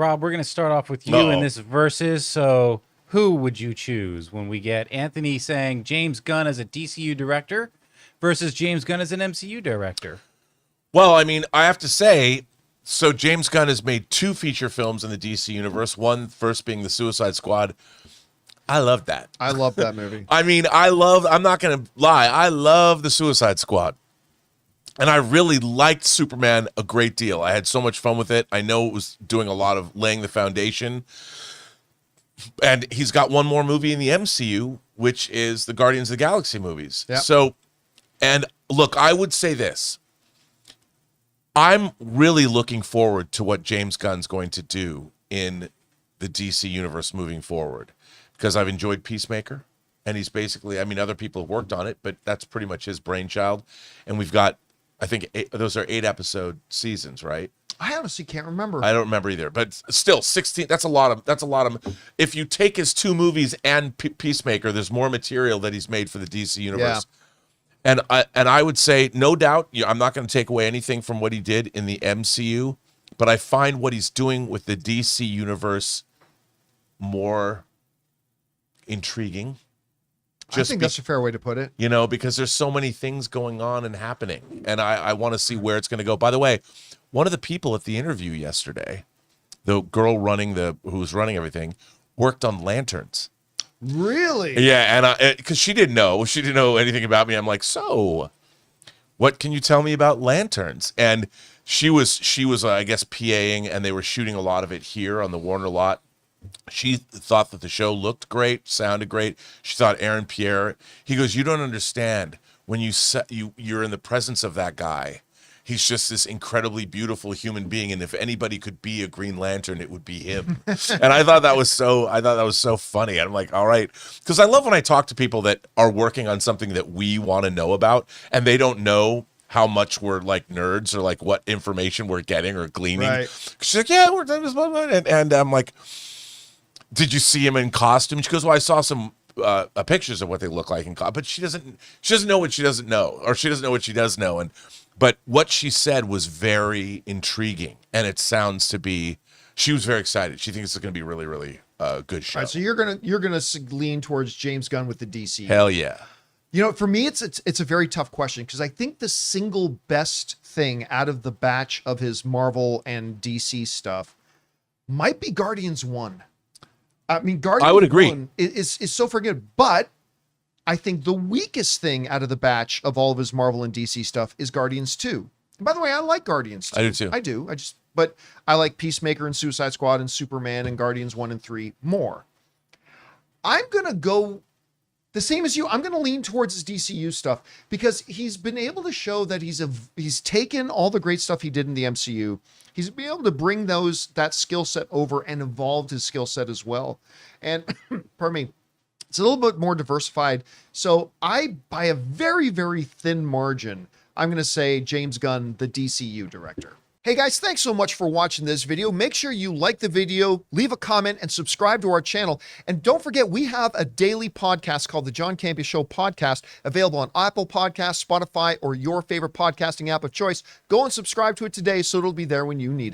Rob, we're going to start off with you in this versus. So who would you choose when we get Anthony saying James Gunn as a DCU director versus James Gunn as an MCU director? Well, I mean, I have to say, so James Gunn has made 2 feature films in the DC universe. One first being The Suicide Squad. I loved that. I love that movie. I mean, I'm not going to lie, I love The Suicide Squad. And I really liked Superman a great deal. I had so much fun with it. I know it was doing a lot of laying the foundation. And he's got one more movie in the MCU, which is the Guardians of the Galaxy movies. Yep. So, and look, I would say this. I'm really looking forward to what James Gunn's going to do in the DC universe moving forward, because I've enjoyed Peacemaker, and he's basically, I mean, other people have worked on it, but that's pretty much his brainchild. And we've got, I think those are 8-episode seasons, right? I honestly can't remember. I don't remember either, but still 16, that's a lot of, if you take his 2 movies and Peacemaker, there's more material that he's made for the DC universe. Yeah. And I would say, no doubt, I'm not going to take away anything from what he did in the MCU, but I find what he's doing with the DC universe more intriguing. I think that's a fair way to put it. You know, because there's so many things going on and happening, and I want to see where it's going to go. By the way, one of the people at the interview yesterday, the girl who was running everything, worked on lanterns. Really? Yeah, and because she didn't know anything about me. I'm like, so what can you tell me about lanterns? And she was I guess PAing, and they were shooting a lot of it here on the Warner lot. She thought that the show looked great, sounded great. She thought Aaron Pierre, he goes, you don't understand, when you're in the presence of that guy, he's just this incredibly beautiful human being, and if anybody could be a Green Lantern, it would be him. And I thought that was so funny. I'm like, all right, because I love when I talk to people that are working on something that we want to know about, and they don't know how much we're like nerds or like what information we're getting or gleaning. Right. She's like, yeah, and I'm like, did you see him in costume? She goes, well, I saw some pictures of what they look like in costume, but she doesn't know what she doesn't know, or she doesn't know what she does know. But what she said was very intriguing, and it sounds to be, she was very excited. She thinks it's going to be really, really good show. All right, so you're gonna lean towards James Gunn with the DC. Hell yeah. You know, for me, it's a very tough question, because I think the single best thing out of the batch of his Marvel and DC stuff might be Guardians 1. I mean, Guardians I would agree. 1 is so freaking good, but I think the weakest thing out of the batch of all of his Marvel and DC stuff is Guardians 2. And by the way, I like Guardians 2. I do too. I do. But I like Peacemaker and Suicide Squad and Superman and Guardians 1 and 3 more. I'm going to go the same as you. I'm going to lean towards his DCU stuff, because he's been able to show that he's taken all the great stuff he did in the MCU. He's been able to bring that skill set over and evolved his skill set as well. And pardon me, it's a little bit more diversified. So by a very, very thin margin, I'm going to say James Gunn, the DCU director. Hey guys, thanks so much for watching this video. Make sure you like the video, leave a comment, and subscribe to our channel. And don't forget, we have a daily podcast called the John Campea Show podcast, available on Apple Podcasts, Spotify, or your favorite podcasting app of choice. Go and subscribe to it today so it'll be there when you need it.